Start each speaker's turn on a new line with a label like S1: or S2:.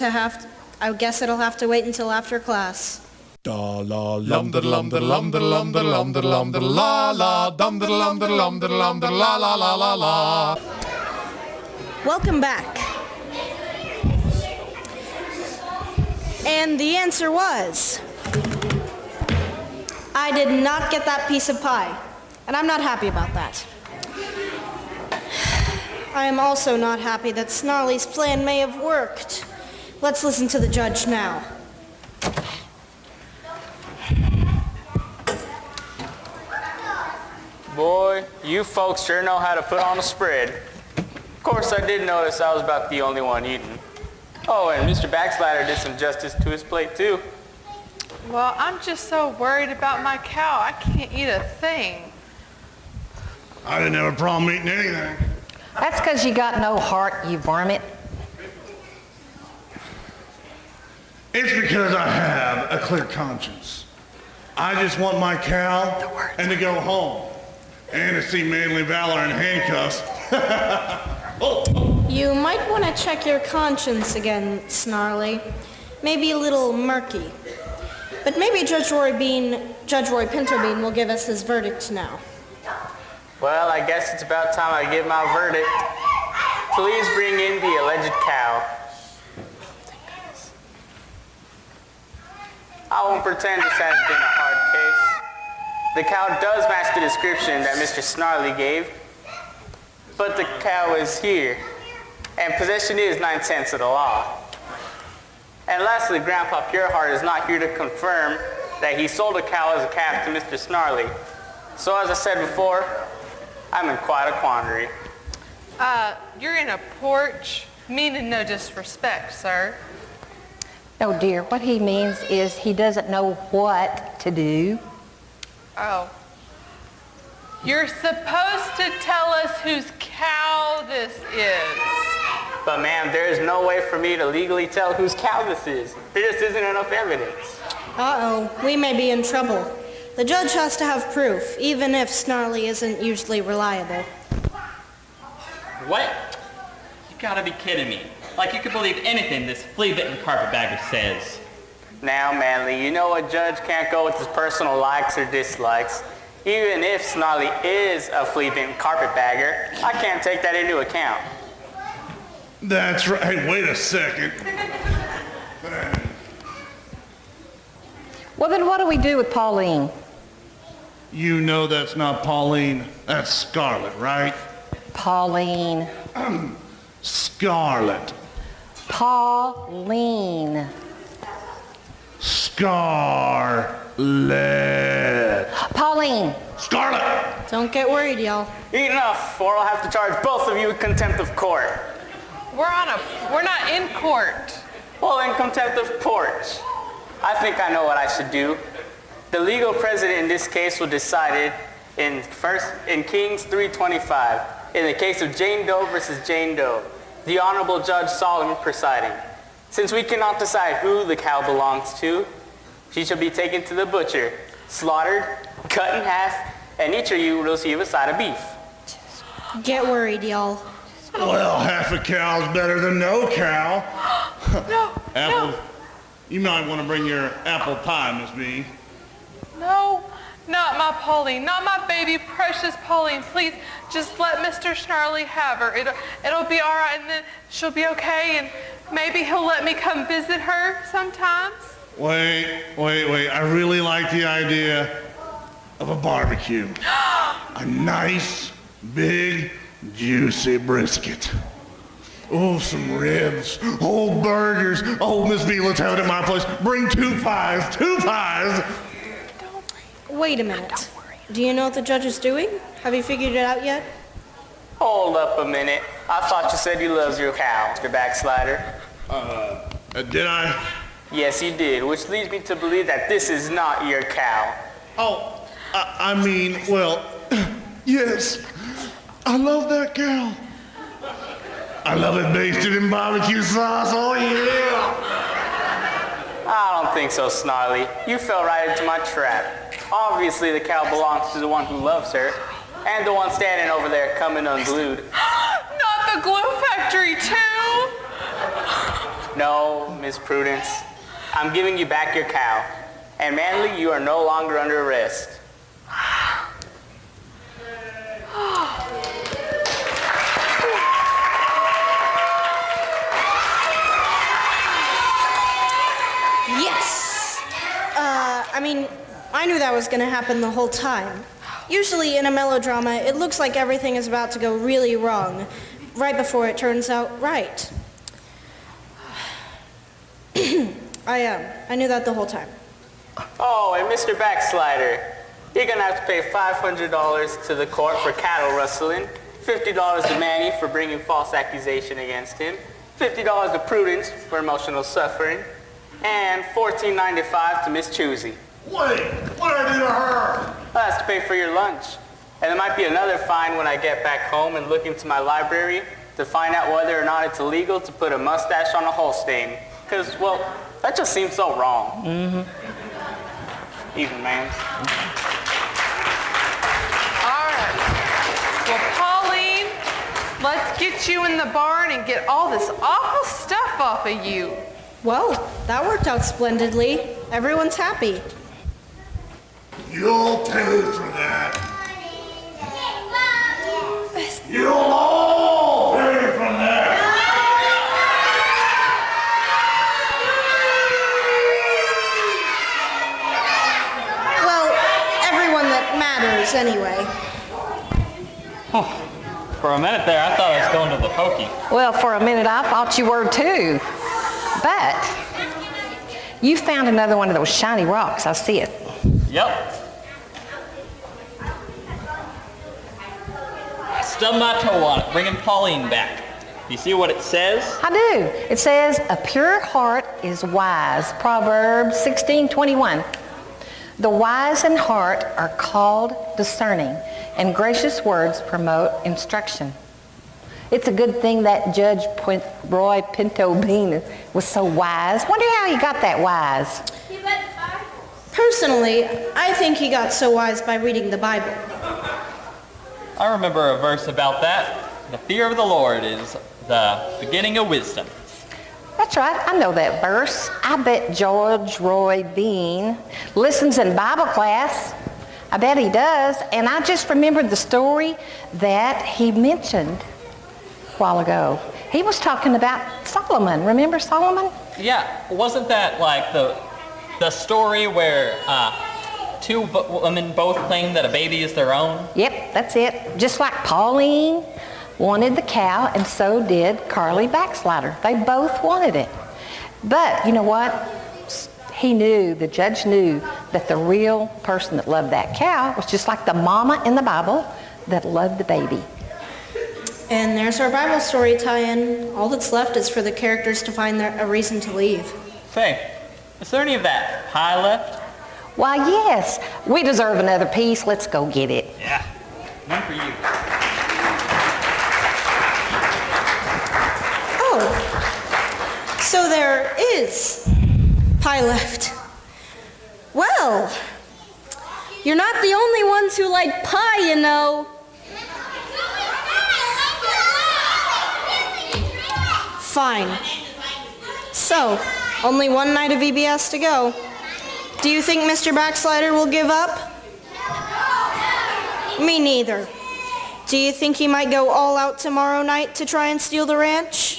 S1: I guess it'll have to wait until after class.
S2: Da la lumder lumder lumder lumder lumder lumder la la dumder lumder lumder lumder la la la la la.
S1: Welcome back. And the answer was, I did not get that piece of pie, and I'm not happy about that. I am also not happy that Snarly's plan may have worked. Let's listen to the judge now.
S3: Boy, you folks sure know how to put on a spread. Of course, I did notice I was about the only one eating. Oh, and Mr. Backslider did some justice to his plate, too.
S4: Well, I'm just so worried about my cow. I can't eat a thing.
S5: I didn't have a problem eating anything.
S6: That's because you got no heart, you varmint.
S5: It's because I have a clear conscience. I just want my cow and to go home. And to see manly valor in handcuffs.
S1: You might want to check your conscience again, Snarly. Maybe a little murky. But maybe Judge Roy Pinterbean will give us his verdict now.
S3: Well, I guess it's about time I give my verdict. Please bring in the alleged cow. I won't pretend this has been a hard case. The cow does match the description that Mr. Snarly gave, but the cow is here, and possession is 9/10 of the law. And lastly, Grandpa Pureheart is not here to confirm that he sold a cow as a calf to Mr. Snarly. So as I said before, I'm in quite a quandary.
S4: You're in a porch, meaning no disrespect, sir.
S6: No, dear, what he means is he doesn't know what to do.
S4: Oh. You're supposed to tell us whose cow this is.
S3: But ma'am, there is no way for me to legally tell whose cow this is. There just isn't enough evidence.
S1: Uh-oh, we may be in trouble. The judge has to have proof, even if Snarly isn't usually reliable.
S7: What? You gotta be kidding me. Like you could believe anything this flea-bitten carpetbagger says.
S3: Now, Manly, you know a judge can't go with his personal likes or dislikes. Even if Snarly is a flea-bitten carpetbagger, I can't take that into account.
S5: That's right. Hey, wait a second.
S6: Well, then what do we do with Pauline?
S5: You know that's not Pauline. That's Scarlet, right?
S6: Pauline.
S5: Scarlet.
S6: Pauline.
S5: Scarlet.
S6: Pauline.
S5: Scarlet.
S1: Don't get worried, y'all.
S3: Enough, or I'll have to charge both of you with contempt of court.
S4: We're not in court.
S3: Well, in contempt of porch. I think I know what I should do. The legal precedent in this case was decided in Kings 3:25, in the case of Jane Doe versus Jane Doe, the Honorable Judge Solomon presiding. Since we cannot decide who the cow belongs to, she shall be taken to the butcher, slaughtered, cut in half, and each of you will receive a side of beef.
S1: Get worried, y'all.
S5: Well, half a cow's better than no cow.
S4: No,
S5: Apple,
S4: no,
S5: you might want to bring your apple pie, Miss B.
S4: no, not my Pauline, not my baby precious Pauline. Please, just let Mr. Snarly have her. It'll be all right, and then she'll be okay, and maybe he'll let me come visit her sometimes.
S5: Wait. I really like the idea of a barbecue. A nice, big, juicy brisket. Oh, some ribs. Oh, burgers. Oh, Miss B, let's have it at my place. Bring 2 pies. 2 pies.
S1: Wait a minute. Do you know what the judge is doing? Have you figured it out yet?
S3: Hold up a minute. I thought you said you loves your cow, Mr. Backslider.
S5: Did I?
S3: Yes, you did, which leads me to believe that this is not your cow.
S5: Oh, I mean, well, yes. I love that cow. I love it basted in barbecue sauce. Oh, yeah.
S3: I don't think so, Snarly. You fell right into my trap. Obviously, the cow belongs to the one who loves her, and the one standing over there coming unglued.
S4: Not the glue factory, too.
S3: No, Miss Prudence. I'm giving you back your cow. And Manly, you are no longer under arrest.
S1: Yes! I knew that was going to happen the whole time. Usually in a melodrama, it looks like everything is about to go really wrong, right before it turns out right. I knew that the whole time.
S3: Oh, and Mr. Backslider, you're gonna have to pay $500 to the court for cattle rustling, $50 to Manny for bringing false accusation against him, $50 to Prudence for emotional suffering, and $14.95 to Miss Choosy.
S5: Wait, what did I do to her?
S3: Well, that's to pay for your lunch. And there might be another fine when I get back home and look into my library to find out whether or not it's illegal to put a mustache on a Holstein. Because, well, that just seems so wrong. Even, man.
S4: All right. Well, Pauline, let's get you in the barn and get all this awful stuff off of you.
S1: Well, that worked out splendidly. Everyone's happy.
S5: You'll pay for that. You'll all pay for that.
S1: Well, everyone that matters anyway.
S7: For a minute there, I thought I was going to the pokey.
S6: Well, for a minute I thought you were too. But you found another one of those shiny rocks. I see it.
S7: Yep. Stubbed my toe on it, bringing Pauline back. Do you see what it says?
S6: I do. It says, a pure heart is wise. Proverbs 16:21. The wise in heart are called discerning, and gracious words promote instruction. It's a good thing that Judge Roy Pinto Bean was so wise. Wonder how he got that wise.
S1: Personally, I think he got so wise by reading the Bible.
S7: I remember a verse about that. The fear of the Lord is the beginning of wisdom.
S6: That's right. I know that verse. I bet George Roy Bean listens in Bible class. I bet he does. And I just remembered the story that he mentioned a while ago. He was talking about Solomon. Remember Solomon?
S7: Yeah, wasn't that like the story where two women both claim that a baby is their own?
S6: Yep, that's it. Just like Pauline wanted the cow, and so did Carly Backslider. They both wanted it. But you know what? The judge knew that the real person that loved that cow was just like the mama in the Bible that loved the baby.
S1: And there's our Bible story tie-in. All that's left is for the characters to find a reason to leave.
S7: Say, is there any of that pie left?
S6: Why, yes. We deserve another piece. Let's go get it.
S7: Yeah, one for you.
S1: Oh, so there is pie left. Well, you're not the only ones who like pie, you know. Fine. So, only one night of VBS to go. Do you think Mr. Backslider will give up? Me neither. Do you think he might go all out tomorrow night to try and steal the ranch?